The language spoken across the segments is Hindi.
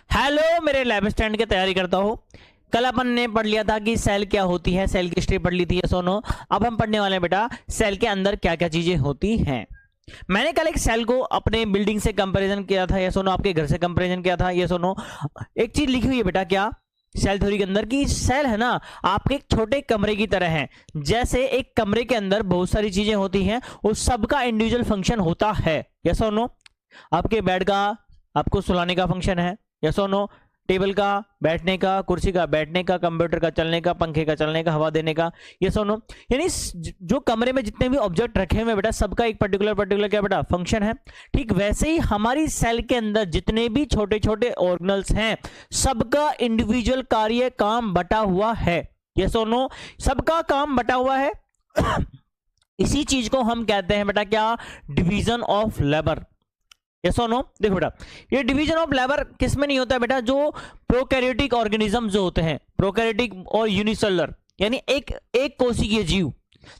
हेलो मेरे लैब स्टैंड की तैयारी करता हूँ। कल अपन ने पढ़ लिया था कि सेल क्या होती है, सेल की हिस्ट्री पढ़ ली थी, ये सुनो। अब हम पढ़ने वाले हैं बेटा सेल के अंदर क्या क्या चीजें होती हैं। मैंने कल एक सेल को अपने बिल्डिंग से कंपैरिजन किया था, ये सुनो, आपके घर से कंपैरिजन किया था, ये सुनो। एक चीज लिखी हुई है बेटा, क्या सेल थ्योरी के अंदर की सेल है ना आपके एक छोटे कमरे की तरह है। जैसे एक कमरे के अंदर बहुत सारी चीजें होती हैं, उस सबका इंडिविजुअल फंक्शन होता है, यस और नो। आपके बेड का आपको सुलाने का फंक्शन है, यस और नो। टेबल का बैठने का, कुर्सी का बैठने का, कंप्यूटर का चलने का, पंखे का चलने का, हवा देने का, यस और नो। यानी जो कमरे में जितने भी ऑब्जेक्ट रखे हुए हैं बेटा, सबका एक पर्टिकुलर क्या बेटा फंक्शन है। ठीक वैसे ही हमारी सेल के अंदर जितने भी छोटे छोटे ऑर्गेनल्स हैं, सबका इंडिविजुअल कार्य काम बटा हुआ है, यस और नो। सबका काम बटा हुआ है। इसी चीज को हम कहते हैं बेटा क्या, डिवीजन ऑफ लेबर, यस और नो। देखो बेटा, ये डिवीजन ऑफ लेबर किस में नहीं होता है बेटा, जो प्रोकैरियोटिक ऑर्गेनिज्म जो होते हैं, प्रोकैरियोटिक और यूनिसेलुलर, यानी एक कोशिकीय जीव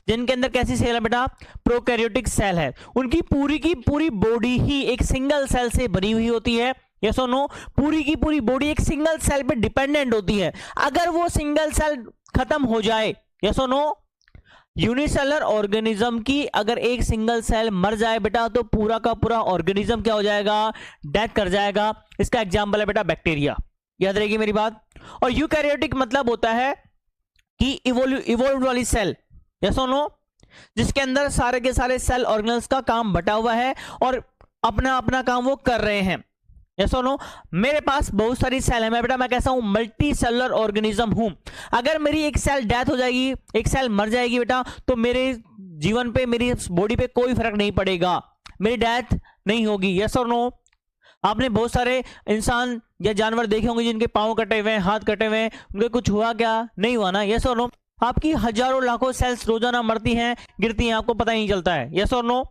जिनके अंदर कैसी सेल है बेटा, प्रोकैरियोटिक सेल है, उनकी पूरी की पूरी बॉडी ही एक सिंगल सेल से बनी हुई होती है, यस और नो। पूरी की पूरी बॉडी एक सिंगल सेल पे डिपेंडेंट होती है। अगर वो सिंगल सेल खत्म हो जाए, यस और नो, यूनिसेलर ऑर्गेनिज्म की अगर एक सिंगल सेल मर जाए बेटा, तो पूरा का पूरा ऑर्गेनिज्म क्या हो जाएगा, डेथ कर जाएगा। इसका एग्जांपल है बेटा बैक्टीरिया, याद रहेगी मेरी बात। और यूकैरियोटिक मतलब होता है कि इवोल्व वाली सेल, यस और नो, जिसके अंदर सारे के सारे सेल ऑर्गेनल्स का काम बटा हुआ है और अपना अपना काम वो कर रहे हैं, यस और नो। मेरे पास बहुत सारी सेल है, मैं बेटा मैं कैसा हूं, मल्टी सेलुलर ऑर्गेनिज्म हूं। अगर मेरी एक सेल डेथ हो जाएगी, एक सेल मर जाएगी बेटा, तो मेरे जीवन पे, मेरी बॉडी पे कोई फर्क नहीं पड़ेगा, मेरी डेथ नहीं होगी, यस और नो। आपने बहुत सारे इंसान या जानवर देखे होंगे जिनके पांव कटे हुए हैं, हाथ कटे हुए हैं, उनके कुछ हुआ क्या, नहीं हुआ ना, यस और नो। आपकी हजारों लाखों सेल्स रोजाना मरती हैं, गिरती हैं, आपको पता ही नहीं चलता है, यस और नो।